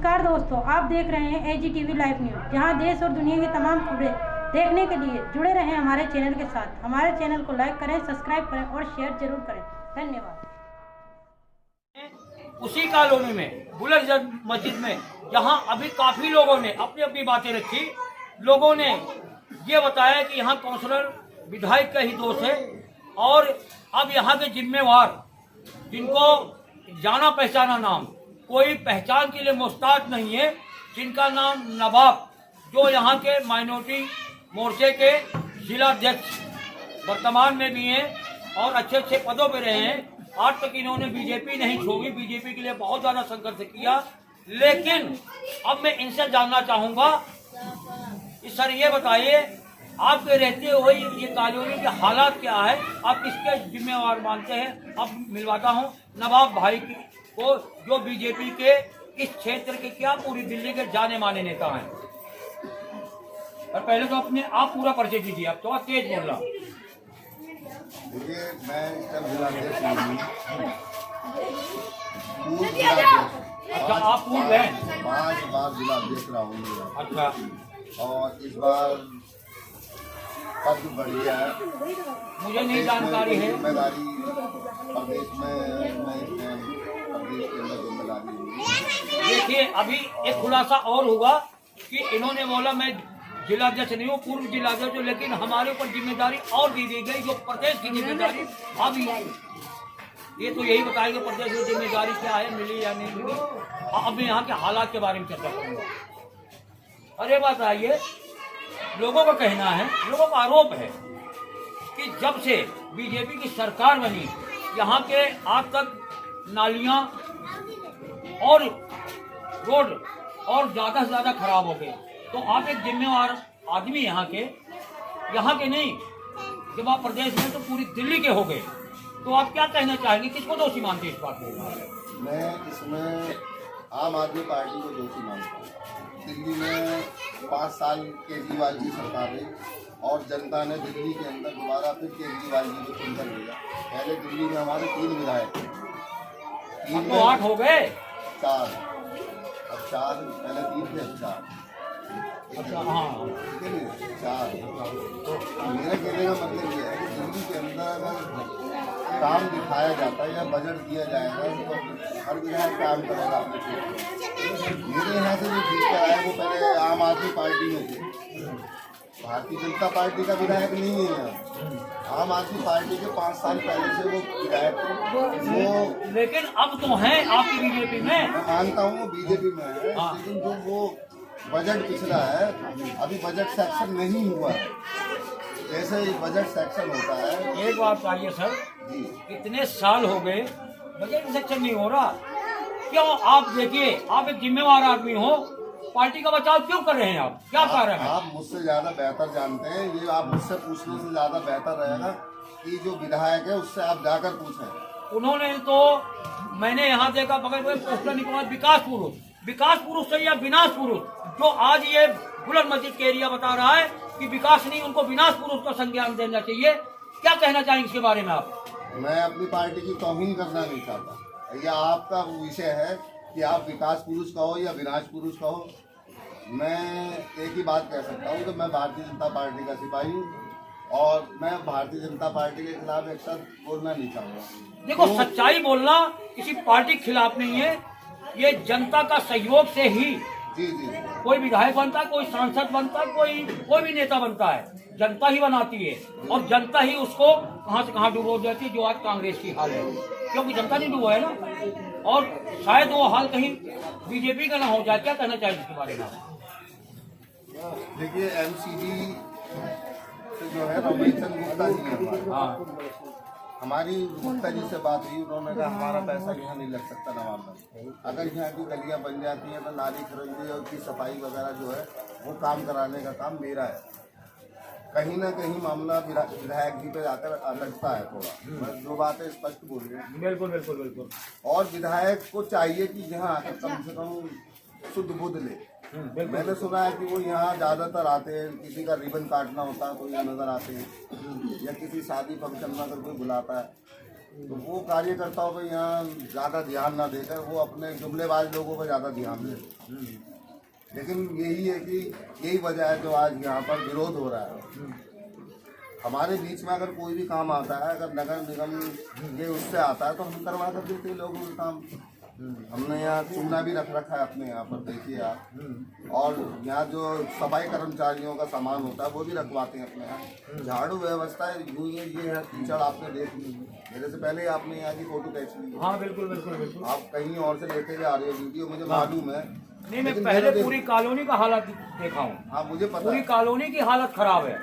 नमस्कार दोस्तों, आप देख रहे हैं AGTV लाइव न्यूज़, जहां देश और दुनिया की तमाम खबरें देखने के लिए जुड़े रहें हमारे चैनल के साथ। हमारे चैनल को लाइक करें, सब्सक्राइब करें और शेयर जरूर करें। धन्यवाद। उसी कॉलोनी में बुलंद मस्जिद में जहां अभी काफी लोगों ने अपनी अपनी बातें रखी। लोगों ने ये बताया कि यहाँ काउंसलर विधायक का ही दोष है और अब यहाँ के जिम्मेवार जिनको जाना पहचाना नाम कोई पहचान के लिए मुस्ताद नहीं है, जिनका नाम नवाब, जो यहाँ के माइनॉरिटी मोर्चे के जिलाध्यक्ष वर्तमान में भी हैं और अच्छे अच्छे पदों पे रहे हैं। आज तक इन्होंने बीजेपी नहीं छोड़ी, बीजेपी के लिए बहुत ज्यादा संघर्ष किया। लेकिन अब मैं इनसे जानना चाहूंगा, सर ये बताइए, आपके रहते हुए ये कॉलोनी के हालात क्या है, आप किसके जिम्मेवार मानते हैं? अब मिलवाता हूं नवाब भाई को, जो बीजेपी के इस क्षेत्र के क्या पूरी दिल्ली के जाने माने नेता हैं। और पहले तो अपने आप पूरा परिचय दीजिए, आप तो तेज बोल रहा। देखिए, मैं इसका जिलाध्यक्ष हूँ। अच्छा, आप पूर्व हैं? 5 बार जिलाध्यक्ष रहा हूँ। अच्छा, और इस बार पद बढ़िया है, मुझे नहीं जानकारी है। जिम्मेदारी प्रदेश में मैं प्रदेश के अंदर जिम्मेदारी हूँ। देखिए, अभी एक खुलासा और हुआ कि इन्होंने बोला मैं जिलाध्यक्ष नहीं हूँ, पूर्व जिलाध्यक्ष हूँ, लेकिन हमारे ऊपर जिम्मेदारी और दी गई, जो प्रदेश की जिम्मेदारी। अब ये तो यही बताएंगे प्रदेश की जिम्मेदारी क्या है, मिली या नहीं मिली। अब मैं यहाँ के हालात के बारे में चर्चा करूँगा। अरे बात आइए, लोगों का कहना है, लोगों का आरोप है कि जब से बीजेपी की सरकार बनी, यहाँ के आज तक नालियां और रोड और ज्यादा से ज्यादा खराब हो गए। तो आप एक जिम्मेवार आदमी यहाँ के नहीं, जब आप प्रदेश में तो पूरी दिल्ली के हो गए, तो आप क्या कहना चाहेंगे, किसको दोषी मानते हैं इस बात में? मैं इसमें आम आदमी पार्टी को दोषी मानता हूँ। दिल्ली में 5 साल केजरीवाल की सरकार रही और जनता ने दिल्ली के अंदर दोबारा फिर केजरीवाल जी को चुनकर भेजा। पहले दिल्ली में हमारे 3 विधायक थे, 3 तो 8 हो गए, 4, अब 4, पहले 3 थे, अब 4। अच्छा, हाँ, ठीक है नहीं, 4। तो मेरा कहने का मतलब ये है कि दिल्ली के अंदर अगर काम दिखाया जाता है या बजट दिया जाएगा तो हर विधायक काम करेगा अपने क्षेत्र में। मेरे यहाँ से जो जीत कर आए वो पहले आम आदमी पार्टी में थे, भारतीय जनता पार्टी का विधायक नहीं है। आम आदमी पार्टी के 5 साल पहले से वो विधायक थे। वो लेकिन अब तो हैं आपकी बीजेपी में। मैं मानता हूँ वो बीजेपी में है, लेकिन जो वो बजट पिछला है, अभी बजट सेक्शन नहीं हुआ है। जैसे ही बजट सेक्शन होता है। एक बात चाहिए सर, इतने साल हो गए बजट सेक्शन नहीं हो रहा, क्यों? आप देखिए, आप एक जिम्मेवार आदमी हो, पार्टी का बचाव क्यों कर रहे हैं आप? क्या कारण है? आप मुझसे ज्यादा बेहतर जानते हैं, ये आप मुझसे पूछने से ज्यादा बेहतर रहेगा कि जो विधायक है उससे आप जाकर पूछें। उन्होंने तो, मैंने यहाँ देखा बगल में पोस्टर निकला, विकास पुरुष से या विनाश पुरुष, जो आज ये बुलंद मस्जिद के एरिया बता रहा है कि विकास नहीं, उनको विनाश पुरुष का संज्ञान देना चाहिए। क्या कहना चाहेंगे इसके बारे में आप? मैं अपनी पार्टी की तौहीन करना नहीं चाहता। यह आपका विषय है कि आप विकास पुरुष कहो या विनाश पुरुष कहो। मैं एक ही बात कह सकता हूँ कि मैं भारतीय जनता पार्टी का सिपाही हूँ और मैं भारतीय जनता पार्टी के खिलाफ एक शब्द बोलना नहीं चाहूँगा। देखो, सच्चाई बोलना किसी पार्टी के खिलाफ नहीं है, ये जनता का सहयोग से ही जी कोई विधायक बनता है, कोई सांसद बनता है, कोई भी नेता बनता है। जनता ही बनाती है और जनता ही उसको कहां से कहां डुबो देती है, जो आज कांग्रेस की हाल है, क्योंकि जनता नहीं डुबो है ना। और शायद वो हाल कहीं बीजेपी का ना हो जाए। क्या कहना चाहिए इसके बारे में? देखिए, एमसीडी जो है रमेश चंद्र गुप्ता जी है, हमारी गुप्ता जी से बात हुई। उन्होंने कहा हमारा पैसा यहाँ नहीं लग सकता नवाब में। अगर यहाँ की गलियाँ बन जाती हैं तो नाली खरंजी और की सफाई वगैरह जो है वो काम कराने का काम मेरा है। कहीं ना कहीं मामला विधायक जी पे जाकर लगता है थोड़ा। मैं जो बातें स्पष्ट बोल रहे हैं। बिल्कुल। और विधायक को चाहिए कि यहाँ आकर कम से कम शुद्ध बुद्ध ले। मैंने सुना है कि वो यहाँ ज्यादातर आते हैं, किसी का रिबन काटना होता है तो यहाँ नजर आते हैं, या किसी शादी फंक्शन में अगर कोई बुलाता है तो वो कार्यकर्ताओं पे यहाँ ज़्यादा ध्यान ना देकर वो अपने जुमलेबाज लोगों पर ज़्यादा ध्यान दे। लेकिन यही है कि यही वजह है जो आज यहाँ पर विरोध हो रहा है। हमारे बीच में अगर कोई भी काम आता है, अगर नगर निगम ये उससे आता है तो हम करवा कर देते हैं लोगों का काम। हमने यहाँ चूना भी रख रखा है अपने यहाँ पर, देखिए आप। और यहाँ जो सफाई कर्मचारियों का सामान होता है वो भी रखवाते हैं अपने यहाँ। झाड़ू व्यवस्था यूँ ये है, कीचड़ आपने देख ली, मेरे से पहले आपने यहाँ की फोटो खींच ली। हाँ बिल्कुल बिल्कुल बिल्कुल। आप कहीं और से लेते जा रहे हो वीडियो, मुझे मालूम है। नहीं, मैं पहले पूरी कॉलोनी का हालत देखा हूँ। हाँ मुझे पता पूरी है, कॉलोनी की हालत खराब है।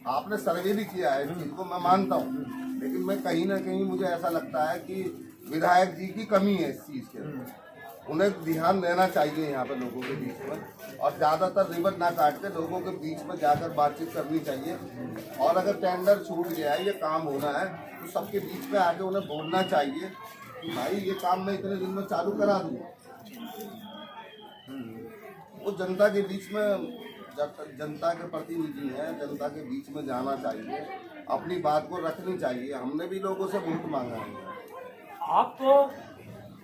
आपने सर्वे भी किया है, इस चीज को मैं मानता हूँ। लेकिन मैं कहीं ना कहीं मुझे ऐसा लगता है कि विधायक जी की कमी है इस चीज़ के। उन्हें ध्यान देना चाहिए यहाँ पे लोगों के बीच में, और ज़्यादातर रिबन ना काट के लोगों के बीच में जाकर बातचीत करनी चाहिए। और अगर टेंडर छूट गया है, ये काम होना है, तो सबके बीच में आके उन्हें बोलना चाहिए कि भाई ये काम मैं इतने दिन में चालू करा दूँ। वो जनता के बीच में, जनता के प्रतिनिधि हैं, जनता के बीच में जाना चाहिए, अपनी बात को रखनी चाहिए। हमने भी लोगों से वोट मांगा है। आप तो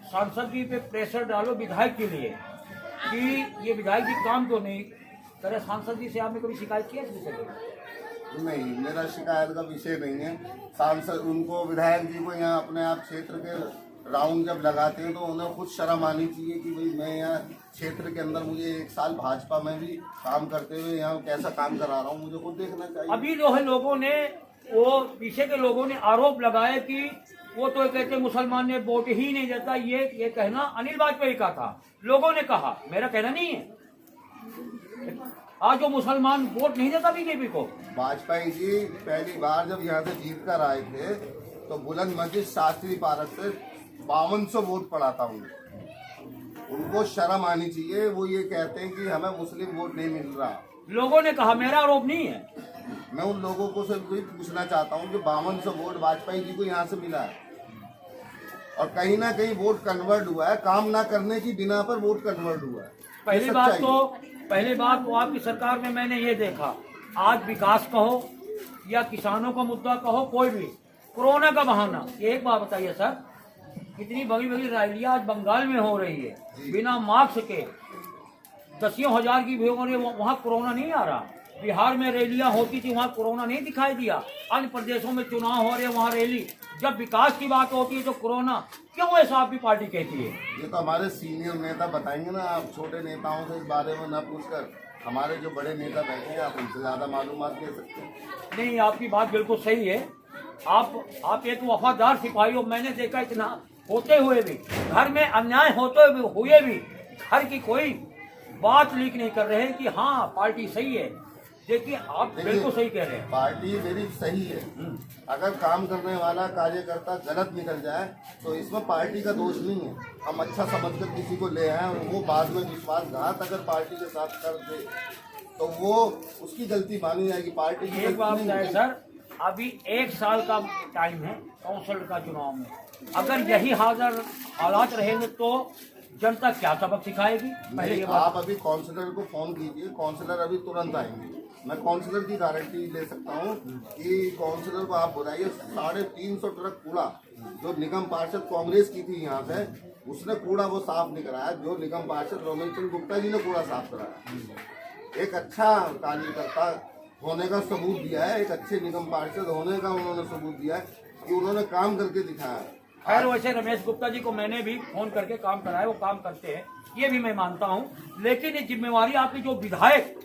सांसद जी पे प्रेशर डालो विधायक के लिए कि ये विधायक जी काम तो नहीं करे। सांसद जी से आपने कभी शिकायत की है इस विषय में? नहीं, मेरा शिकायत का विषय नहीं है। सांसद उनको, विधायक जी को यहाँ अपने आप क्षेत्र के राउंड जब लगाते हैं तो उन्हें खुद शर्म आनी चाहिए कि भाई मैं यहाँ क्षेत्र के अंदर, मुझे 1 साल भाजपा में भी काम करते हुए यहाँ कैसा काम करा रहा हूँ, मुझे खुद देखना चाहिए। अभी जो है लोगों ने, वो पीछे के लोगों ने आरोप लगाया कि वो तो कहते मुसलमान ने वोट ही नहीं देता। ये कहना अनिल वाजपेयी का था, लोगों ने कहा, मेरा कहना नहीं है। आज जो मुसलमान वोट नहीं देता बीजेपी को। वाजपेयी जी पहली बार जब यहाँ से जीत कर आए थे तो बुलंद मस्जिद शास्त्री पार्क से 5200 वोट पड़ा था उनको शर्म आनी चाहिए। वो ये कहते हैं कि हमें मुस्लिम वोट नहीं मिल रहा। लोगों ने कहा, मेरा आरोप नहीं है। मैं उन लोगों को से भी पूछना चाहता हूँ कि 5200 वोट वाजपेयी जी को यहाँ से मिला है, और कहीं ना कहीं वोट कन्वर्ट हुआ है, काम ना करने की बिना पर वोट कन्वर्ट हुआ है। पहली बात तो आपकी सरकार में मैंने ये देखा, आज विकास कहो या किसानों का मुद्दा कहो, कोई भी, कोरोना का बहाना। एक बात बताइए सर, कितनी बड़ी बड़ी रैलियां आज बंगाल में हो रही है बिना मास्क के, 10,000 की भीड़ हो रही है, वहाँ कोरोना नहीं आ रहा। बिहार में रैलियां होती थी, वहाँ कोरोना नहीं दिखाई दिया। अन्य प्रदेशों में चुनाव हो रहे हैं, वहाँ रैली। जब विकास की बात होती है तो कोरोना क्यों ऐसा आपकी पार्टी कहती है? ये तो हमारे सीनियर नेता बताएंगे ना। आप छोटे नेताओं से इस बारे में न पूछकर हमारे जो बड़े नेता बैठे हैं, आप उनसे ज्यादा मालूमात दे सकते हैं। नहीं, आपकी बात बिल्कुल सही है। आप एक वफादार सिपाही हो। मैंने देखा इतना होते हुए भी, घर में अन्याय होते हुए भी घर की कोई बात लीक नहीं कर रहे हैं कि हाँ पार्टी सही है। देखिए, आप बिल्कुल सही कह रहे हैं, पार्टी मेरी सही है। अगर काम करने वाला कार्यकर्ता गलत निकल जाए तो इसमें पार्टी का दोष नहीं है। हम अच्छा समझकर किसी को ले आए और वो बाद में विश्वासघात अगर पार्टी के साथ कर दे तो वो उसकी गलती मानी जाएगी, पार्टी की। एक बात है सर, अभी 1 साल का टाइम है काउंसिल का चुनाव में। अगर यही हालात रहेंगे तो जनता क्या सबक सिखाएगी? पहले ये आप अभी काउंसलर को फोन कीजिए, काउंसलर अभी तुरंत आएंगे। मैं काउंसलर की गारंटी ले सकता हूँ कि काउंसलर को आप बुलाइए। 350 ट्रक कूड़ा जो निगम पार्षद कांग्रेस की थी यहाँ से, उसने कूड़ा वो साफ नहीं कराया। जो निगम पार्षद रोमेश चंद्र गुप्ता जी ने कूड़ा साफ कराया। एक अच्छा कार्यकर्ता होने का सबूत दिया है, एक अच्छे निगम पार्षद होने का उन्होंने सबूत दिया है कि उन्होंने काम करके दिखाया है। खैर, वैसे रमेश गुप्ता जी को मैंने भी फोन करके काम कराया, वो काम करते हैं, ये भी मैं मानता हूँ। लेकिन ये जिम्मेवारी आपकी, जो विधायक,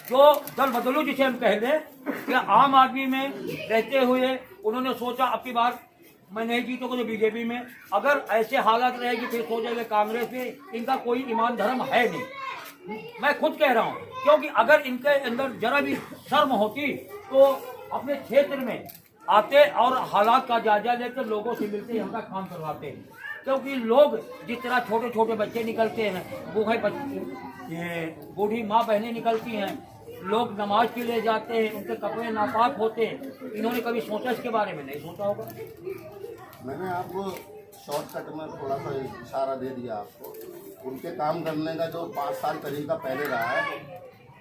जो दल बदलू जिसे हम कह दें, कि आम आदमी में रहते हुए उन्होंने सोचा अब की बार मैं नहीं जीतूंगा तो बीजेपी में। अगर ऐसे हालात रहेगी फिर सोचेंगे कांग्रेस में। इनका कोई ईमान धर्म है नहीं, मैं खुद कह रहा हूँ। क्योंकि अगर इनके अंदर जरा भी शर्म होती तो अपने क्षेत्र में आते और हालात का जायजा लेते, लोगों से मिलते, यहाँ का काम करवाते। क्योंकि लोग जिस तरह छोटे छोटे बच्चे निकलते हैं, बूढ़े बच्चे, बूढ़ी माँ बहनें निकलती हैं, लोग नमाज के लिए जाते हैं, उनके कपड़े नापाक होते हैं। इन्होंने कभी सोचा इसके बारे में? नहीं सोचा होगा। मैंने आपको शॉर्टकट में थोड़ा सा इशारा दे दिया आपको। उनके काम करने का जो 5 साल तरीका पहले रहा है,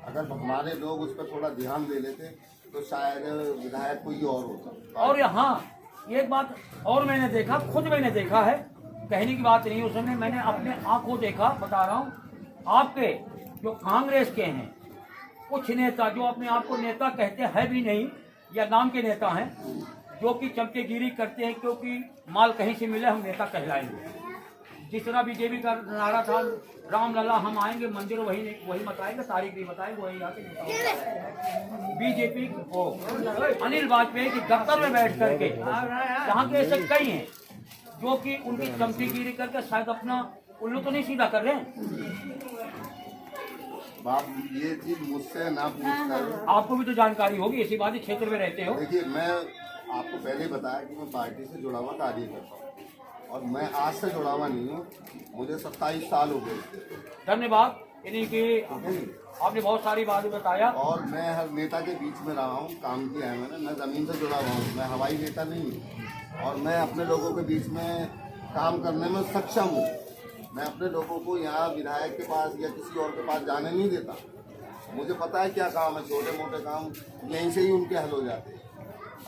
अगर हमारे लोग उस पर थोड़ा ध्यान दे लेते तो शायद विधायक कोई और होता। और यहाँ एक बात और मैंने देखा, खुद मैंने देखा है, कहने की बात नहीं, उस समय मैंने अपने आंखों देखा, बता रहा हूँ। आपके जो कांग्रेस के हैं कुछ नेता जो अपने आप को नेता कहते हैं भी नहीं या नाम के नेता हैं, जो कि चमकेगिरी करते हैं क्योंकि माल कहीं से मिले हम नेता कहलाएंगे। जिस तरह बीजेपी का नारा था, राम लला हम आएंगे मंदिर वही बताएंगे, तारीख भी बताएंगे, वही आके बीजेपी को अनिल वाजपेयी की दफ्तर में बैठ करके, यहाँ के ऐसे कई हैं जो कि उनकी चमकीगिरी करके शायद अपना उल्लू तो नहीं सीधा कर रहे हैं। बाप ये चीज मुझसे ना पूछकर, आपको भी तो जानकारी होगी, इसी बात क्षेत्र में रहते हो। देखिए मैं आपको पहले बताया कि मैं पार्टी से जुड़ा हुआ कार्य करता हूँ और मैं आज से जुड़ा हुआ नहीं हूँ, मुझे 27 साल हो गए। धन्यवाद, यानी कि आपने बहुत सारी बातें बताया। और मैं हर नेता के बीच में रहा हूँ, काम किया है मैंने, मैं ज़मीन से जुड़ा हुआ हूँ, मैं हवाई नेता नहीं हूँ और मैं अपने लोगों के बीच में काम करने में सक्षम हूँ। मैं अपने लोगों को यहाँ विधायक के पास या किसी और के पास जाने नहीं देता। मुझे पता है क्या काम है, छोटे मोटे काम यहीं से ही उनके हल हो जाते हैं।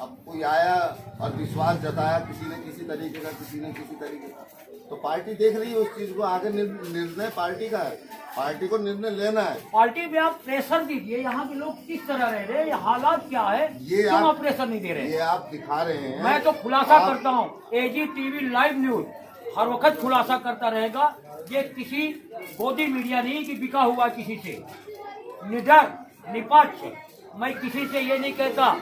अब कोई आया और विश्वास जताया किसी ने किसी तरीके का, किसी ने किसी तरीके का, तो पार्टी देख रही है उस चीज़ को। आगे निर्णय पार्टी का है, पार्टी को निर्णय लेना है। पार्टी पे आप प्रेशर दीजिए, यहाँ के लोग किस तरह रह रहे हैं, हालात क्या है, ये क्यों आप आप प्रेशर नहीं दे रहे? ये आप दिखा रहे हैं। मैं तो खुलासा करता हूँ, AGTV लाइव न्यूज हर वक्त खुलासा करता रहेगा। ये किसी गोदी मीडिया नहीं कि बिका हुआ किसी से, निडर निपक्ष। मैं किसी से ये नहीं कहता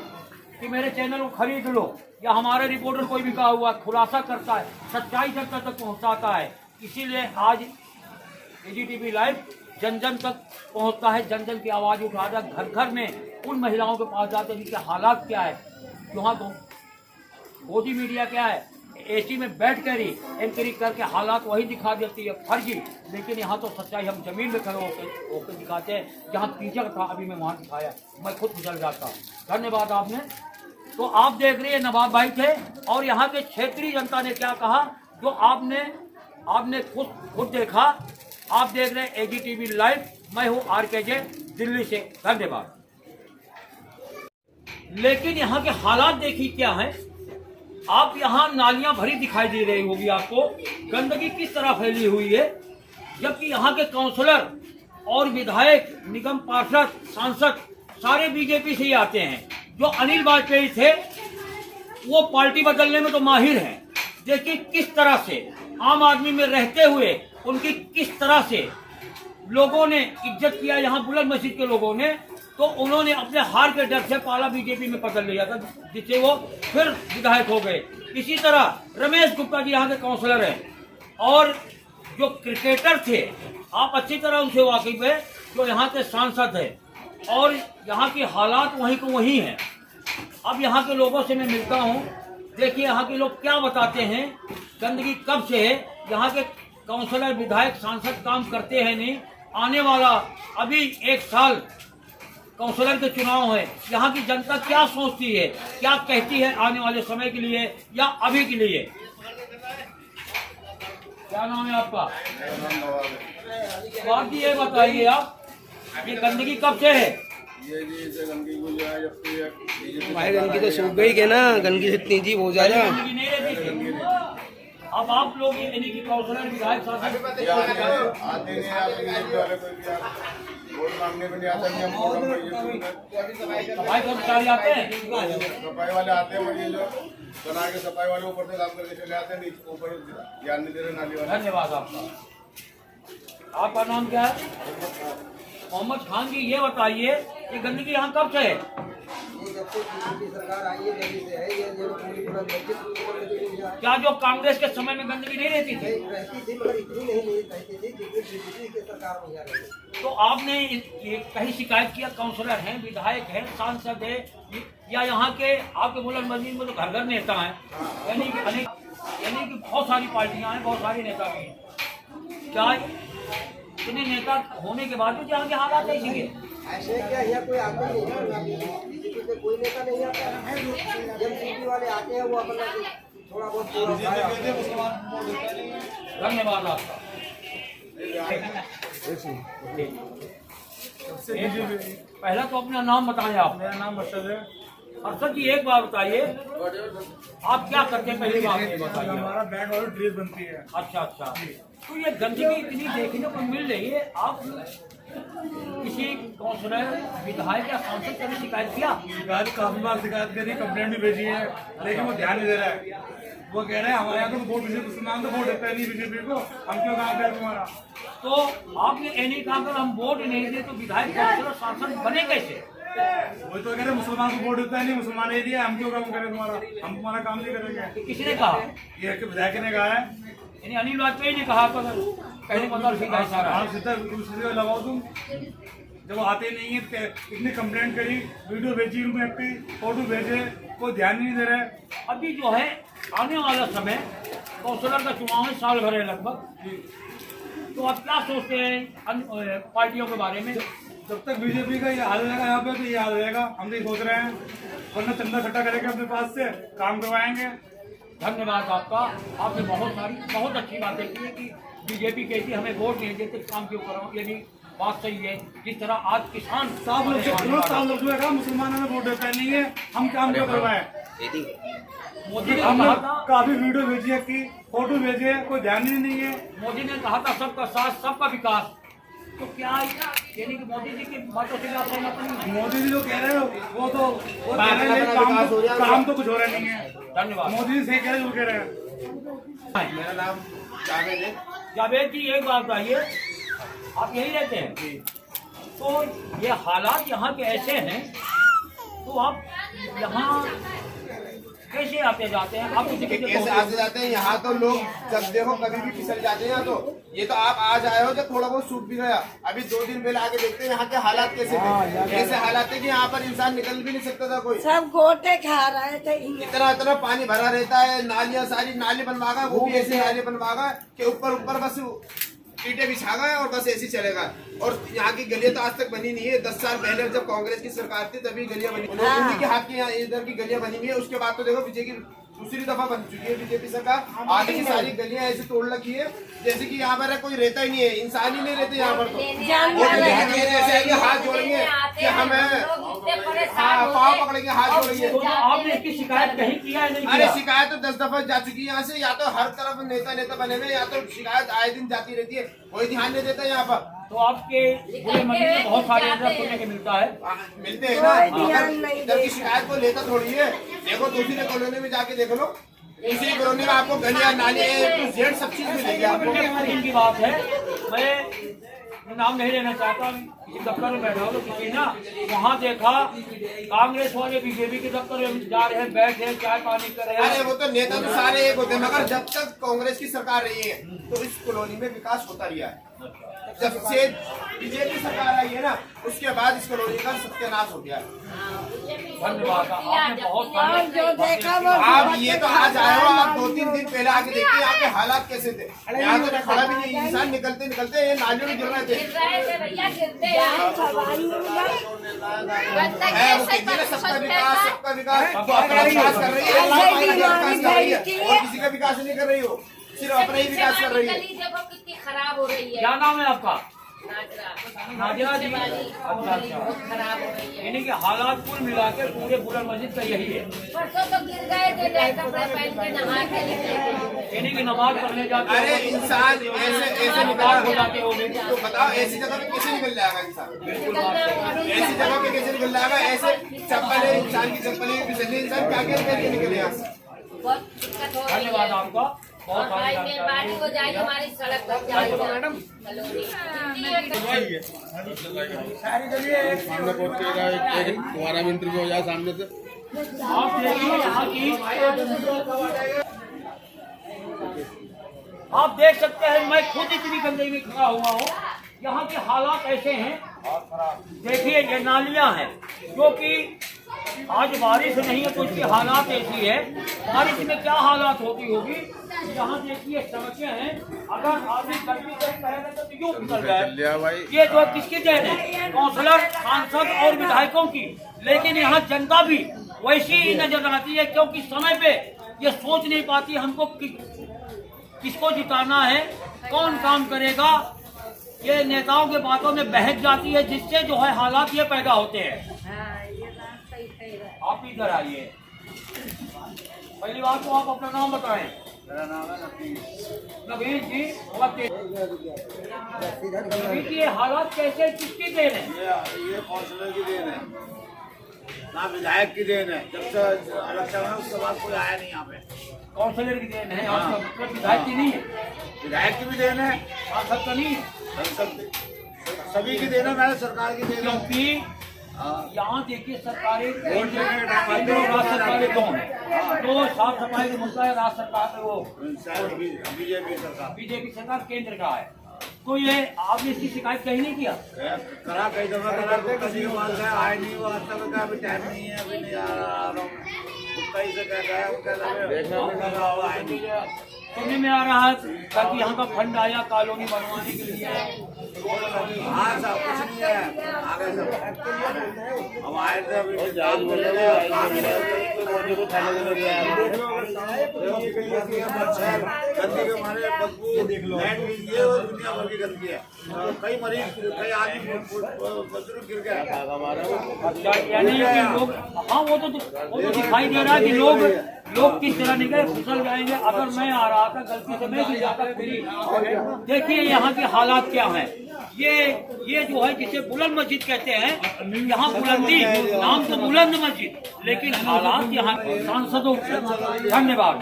कि मेरे चैनल को खरीद लो या हमारे रिपोर्टर कोई बिका हुआ, खुलासा करता है, सच्चाई जनता तक पहुंचाता है। इसीलिए आज AGTV लाइव जन जन तक पहुंचता है, जन जन की आवाज़ उठाता है, घर घर में उन महिलाओं के पास जाते हैं जिनके हालात क्या है। यहाँ गोदी मीडिया क्या है, AC में बैठ कर ही एंकरिंग करके हालात वही दिखा देती है, फर्जी। लेकिन यहाँ तो सच्चाई हम जमीन में खड़े होकर दिखाते हैं। जहाँ कीचड़ था अभी मैं वहाँ दिखाया, मैं खुद गुजर जाता। धन्यवाद आपने। तो आप देख रहे हैं नवाब भाई थे और यहाँ के क्षेत्रीय जनता ने क्या कहा, जो आपने खुद देखा। आप देख रहे हैं AGTV लाइव, मैं हूँ RKJ दिल्ली से। धन्यवाद। लेकिन यहाँ के हालात देखिए क्या है। आप यहाँ नालियां भरी दिखाई दे रही होगी आपको, गंदगी किस तरह फैली हुई है, जबकि यहाँ के काउंसलर और विधायक, निगम पार्षद, सांसद सारे बीजेपी से ही आते हैं। जो अनिल वाजपेयी थे वो पार्टी बदलने में तो माहिर हैं। देखिए किस तरह से आम आदमी में रहते हुए उनकी किस तरह से लोगों ने इज्जत किया। यहाँ बुलंद मस्जिद के लोगों ने तो उन्होंने अपने हार के डर से पाला बीजेपी में बदल लिया था, जिससे वो फिर विधायक हो गए। इसी तरह रमेश गुप्ता जी यहाँ के काउंसलर हैं और जो क्रिकेटर थे आप अच्छी तरह उनसे वाकिफ है, जो यहाँ के सांसद हैं और यहाँ की हालात वहीं को वहीं हैं। अब यहाँ के लोगों से मैं मिलता हूँ, देखिए यहाँ के लोग क्या बताते हैं, गंदगी कब से है। यहाँ के काउंसलर, विधायक, सांसद काम करते हैं नहीं। आने वाला अभी 1 साल काउंसलर के चुनाव है, यहाँ की जनता क्या सोचती है, क्या कहती है आने वाले समय के लिए या अभी के लिए? क्या नाम है आपका? बात जी ये बताइए आप, ये गंदगी कब से है? भाई गंदगी तो सूख गई है ना, गंदगी इतनी जी बहुत ज्यादा गंदगी नहीं रहती थी। अब आप लोग यानी कि काउंसलर, विधायक, सांसद वोट मांगने में नहीं आता, नहीं हम वोट सफाई कर्मचारी आते हैं, सफाई वाले आते हैं, वही जो बना के सफाई वाले ऊपर से काम करके चले आते हैं, ऊपर ध्यान नहीं दे रहे नाली वाले। धन्यवाद आपका। आपका नाम क्या है? मोहम्मद खान जी, ये बताइए ये गंदगी यहाँ कब से है? सरकार आई है दिल्ली से है, ये क्या जो कांग्रेस के समय में गंदगी नहीं रहती थी? रहती थी पर इतनी नहीं रहती थी जितनी बीजेपी के सरकार में रहती। तो आपने ये कहीं शिकायत किया? काउंसलर हैं, विधायक हैं, सांसद है, या यहाँ के आपके बुलंद मस्जिद में तो घर घर नेता हैं, यानी कि बहुत सारी पार्टियां हैं, बहुत सारे नेता भी हैं। क्या इतने नेता होने के बाद भी यहाँ के हालात ऐसे हैं? ऐसे क्या यहाँ कोई आता नहीं है, बीजेपी से कोई नेता नहीं आता। जब बीजेपी वाले आते हैं वो अपना थोड़ा बहुत धन्यवाद आपका। पहला तो अपना नाम बताएं आप। मेरा नाम अरशद है। अरशद जी एक बात बताइए, आप क्या करते हैं पहली बात ये बताइए। हमारा बैंड और ड्रेस बनती है। अच्छा अच्छा, तो ये गंदगी इतनी देखने को मिल रही है, आप किसी काउंसलर, विधायक या सांसद से भी शिकायत किया? शिकायत काफी बार शिकायत करी, कंप्लेंट भी भेजी है, लेकिन वो ध्यान नहीं दे रहा है। वो कह रहे हैं हमारे यहाँ तो वोट मुसलमान तो वोट देता है नहीं बीजेपी को, हम क्यों काम करें तुम्हारा। तो आपने ये नहीं कहा अगर हम वोट नहीं दे तो विधायक, काउंसलर, सांसद बने कैसे? वो तो कह रहे मुसलमान को वोट देता है नहीं, मुसलमान नहीं दिया, हम क्यों काम करें तुम्हारा, हम तुम्हारा काम नहीं करेंगे। किसने कहा? ये विधायक ने कहा है। यानी अनिल वाजपेयी ने कहा, तो कहने का मतलब सीधा इशारा है। आप सीधा लगाओ तुम, जब वो आते नहीं है, इतनी कंप्लेंट करी, वीडियो भेजी उनको, फोटो भेजे, कोई ध्यान नहीं दे रहा है। अभी जो है आने वाला समय, काउंसलर का चुनाव है, साल भर है लगभग, तो आप क्या सोचते हैं पार्टियों के बारे में? जब तक बीजेपी का ये हाल रहेगा यहाँ पे तो ये हाल रहेगा, हम तो ये सोच रहे हैं, वरना चंदा इकट्ठा करेंगे अपने पास से, काम करवाएंगे। धन्यवाद आपका, आपने बहुत अच्छी बातें की है कि बीजेपी कहती है हमें वोट नहीं देते, काम क्यों कराओ, ये भी बात सही है। जिस तरह आज किसान साफ लोग मुसलमानों में वोट देता नहीं है, हम काम क्यों करवाएं। मोदी ने हमने कहा था, काफी वीडियो भेजी है, की फोटो भेजे है, कोई ध्यान ही नहीं है। मोदी ने कहा था सबका साथ सबका विकास, तो क्या यानी कि मोदी जी की बातों से आप सहमत नहीं? मोदी जी जो कह रहे हो वो कह रहे हैं, काम तो कुछ हो रहा नहीं है। धन्यवाद। मोदी जी सही कह रहे हैं, जो कह रहे हैं। मेरा नाम जावेद है। जावेद जी एक बात बताइए, आप यही रहते हैं? तो ये हालात यहाँ के ऐसे हैं, तो आप यहाँ कैसे आते जाते हैं? आप कैसे आते जाते हैं यहाँ, तो लोग जब देखो कभी भी फिसल जाते हैं यहाँ। तो ये तो आप आज आए हो, जब थोड़ा बहुत सूख भी गया, अभी 2 दिन पहले आके देखते हैं यहाँ के हालात कैसे थे। ऐसे हालात है कि यहाँ पर इंसान निकल भी नहीं सकता था कोई, सब गोटे खा रहे थे। इतना पानी भरा रहता है। नालियाँ सारी नाली बनवा गए, वो भी ऐसी नाली बनवा गए कि ऊपर बस ईंटें बिछा गए और बस ऐसे चलेगा। और यहाँ की गलियां तो आज तक बनी नहीं है। 10 साल पहले जब कांग्रेस की सरकार थी तभी गलियां बनी, उन्हीं के हाथ की यहाँ इधर की गलियां बनी हुई है। उसके बाद तो देखो बीजेपी दूसरी दफा बन चुकी है बीजेपी सरकार, आगे की सारी गलियां ऐसे तोड़ रखी है जैसे कि यहाँ पर कोई रहता ही नहीं है, इंसान ही नहीं रहते यहाँ पर। तो ऐसे आएंगे हाथ जोड़ेंगे कि हमें पाँव पकड़ेंगे, हाथ जोड़ेंगे। तो आपने इसकी शिकायत कहीं किया है? नहीं अरे किया? शिकायत तो 10 दफा जा चुकी है यहाँ से। या तो हर तरफ नेता बने हुए, या तो शिकायत आए दिन जाती रहती है, कोई ध्यान नहीं देता यहाँ पर। तो आपके पूरे मंदिर में बहुत सारे ऐसा सुनने के मिलता है, मिलते हैं ना, इधर की शिकायत को लेता थोड़ी है। देखो दूसरी कॉलोनी में जाके देख लो, दूसरी कॉलोनी में आपको गलियां नाली जेड सब चीज मिलेगी आपको। इनकी बात है, मैं नाम नहीं लेना चाहता, किसी दफ्तर में बैठा हो तो किसी ना वहाँ देखा कांग्रेस वाले बीजेपी के दफ्तर में जा रहे हैं, बैठे चाय पानी कर रहे हैं। अरे वो तो नेता तो सारे एक होते हैं, मगर जब तक कांग्रेस की सरकार रही है तो इस कॉलोनी में विकास होता रहा है। जब से बीजेपी सरकार आई है ना, उसके बाद इस कॉलोनी का सत्यानाश हो गया। धन्यवाद, आपने बहुत सारे जो देखा वो आप ये तो आज आए हो, आप 2-3 दिन पहले आके देखिए यहाँ के हालात कैसे थे। यहाँ तो खड़ा भी नहीं, इंसान निकलते निकलते ये नालियों में गिर रहे थे। वो कहती है सबका विकास तो अपना विकास कर रही है, विकास कर रही है और किसी का विकास नहीं कर रही हो, सिर्फ अपना ही विकास कर रही है। देखो कितनी खराब हो रही है। क्या नाम है आपका? नाजिरा जी। बहुत खराब हो रही है। यानी कि हालात कुल मिला के पूरे बुलंद मस्जिद का यही है। परसों तो गिर गए थे, नए कपड़े पहन के नहा के निकले थे। यानी कि नमाज पढ़ने जाते अरे इंसान ऐसे निकल हो जाते होंगे, तो बताओ ऐसी जगह पे कैसे निकल जाएगा इंसान? बिल्कुल बात सही। ऐसी जगह पे कैसे निकल जाएगा? ऐसे चप्पल है, इंसान की चप्पल है, फिसलने इंसान क्या क्या करके निकले यहाँ से? बहुत दिक्कत हो रही है। धन्यवाद आपका, बहुत भाई सारी मेहरबानी हो जाएगी, हमारी सड़क बन जाएगी मैडम। सामने पहुँच के एक तुम्हारा भी इंटरव्यू हो जाए सामने से। आप देखिए यहाँ की, आप देख सकते हैं, मैं खुद इतनी गंदगी में खड़ा हुआ हूँ। यहाँ के हालात ऐसे हैं, देखिए ये नालियाँ हैं जो कि आज बारिश नहीं है तो इसकी हालात ऐसी है। बारिश में क्या हालात होती होगी। यहाँ देखिए सड़कें हैं, अगर आदमी गर्मी से पहले तो यूँ निकल जाए। ये जो किसकी देन है? काउंसलर, सांसद और विधायकों की। लेकिन यहाँ जनता भी वैसी ही नजर आती है, क्योंकि समय पे ये सोच नहीं पाती हमको किसको जिताना है, कौन काम करेगा। ये नेताओं के बातों में बहक जाती है, जिससे जो है हालात ये पैदा होते हैं। आप इधर आइए। पहली बात तो आप अपना नाम बताएं। मेरा नाम है नवीन जी। नवीन जी, ये हालात कैसे, किसकी देन है? ये काउंसलर की देन है, ना विधायक की देन है। जब से इलेक्शन है उसके बाद कोई आया नहीं यहाँ पे। काउंसलर की देन है, आपका मतलब विधायक की नहीं है? विधायक की भी देन है, सांसद का नहीं है, सभी की देन है, मैंने सरकार की देन है। क्योंकि यहाँ देखिए सरकारें केंद्र और राज्य सरकारें कौन है? तो साफ सफाई का मुद्दा है, राज्य सरकार वो बीजेपी सरकार केंद्र का है। तो ये आपने इसकी शिकायत कहीं नहीं किया? करा कई दफा करा, किसी के पास है, आए नहीं वो आज तक का, अभी टाइम नहीं है, अभी नहीं आ रहा हूँ। कहीं से कहता है आए नहीं। सुनने में आ रहा है ताकि यहाँ का फंड आया कॉलोनी बनवाने के लिए। हाँ सब कुछ नहीं है, आगे सब हम आए थे अभी काम कर रहे मच्छर गंदगी के मारे बदबू लाइट गिरती है और दुनिया भर की गंदगी है। तो कई मरीज, कई आदमी बुजुर्ग गिर गए। यानी कि लोग, हाँ वो तो दिखाई दे रहा है कि लोग किस तरह निकले फिसल जाएंगे। अगर मैं आ रहा था गलती से, मैं भी जाता पूरी। देखिए यहाँ के हालात क्या हैं। ये जो है जिसे बुलंद मस्जिद कहते हैं, यहाँ बुलंदी नाम तो बुलंद मस्जिद, लेकिन हालात यहाँ सांसदों के। धन्यवाद।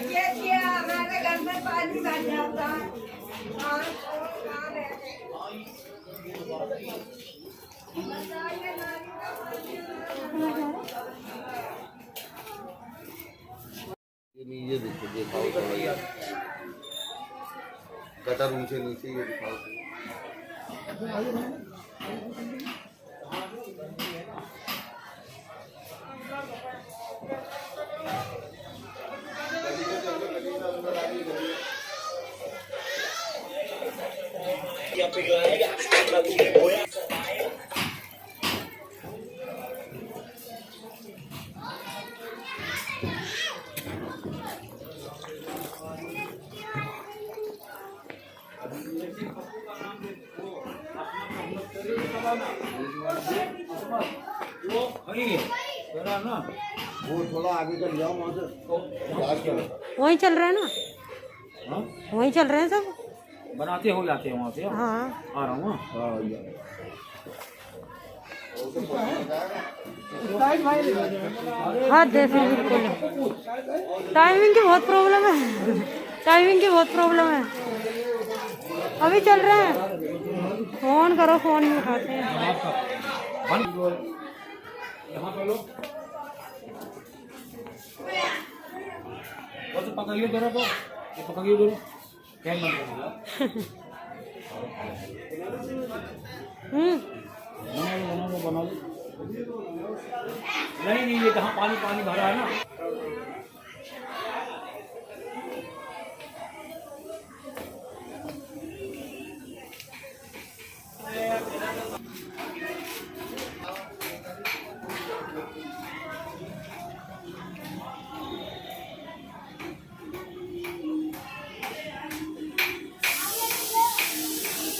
देखिए हमारे घर में पानी भर जाता है। ये देखो, दिखाओ थोड़ा, ये गटर ऊंचे नीचे, ये दिखाओ। वो थोड़ा आगे कर जाओ, वहाँ से वहीं चल रहे हैं ना, वहीं चल रहे हैं सब, बनाते हो जाते हैं वहाँ से। हाँ आ रहा हूँ। हाँ देखिए बिल्कुल टाइमिंग की बहुत प्रॉब्लम है, टाइमिंग की बहुत प्रॉब्लम है। अभी चल रहे हैं, फोन करो फोन नहीं उठाते हैं। यहाँ पे लोग बस पकड़िए जरा, तो ये पकड़िए जरा, क्या मन बना लो। नहीं ये जहाँ पानी भरा है ना,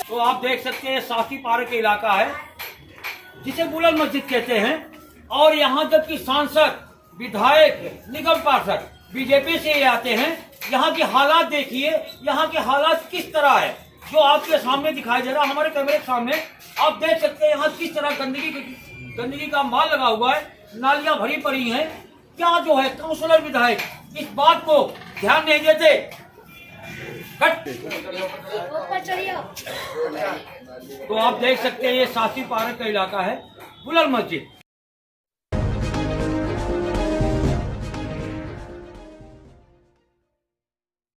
तो आप देख सकते हैं साकी पार्क के इलाका है जिसे बुलंद मस्जिद कहते हैं। और यहाँ तक कि सांसद, विधायक, निगम पार्षद बीजेपी से ये आते हैं। यहाँ के हालात देखिए, यहाँ के हालात किस तरह है, जो आपके सामने दिखाई दे रहा है, हमारे कैमरे के सामने आप देख सकते हैं। यहाँ किस तरह गंदगी का माल लगा हुआ है, नालियां भरी पड़ी हैं। क्या जो है काउंसलर, विधायक इस बात को ध्यान नहीं देते। तो आप देख सकते हैं ये साकी पार्क का इलाका है, बुलंद मस्जिद।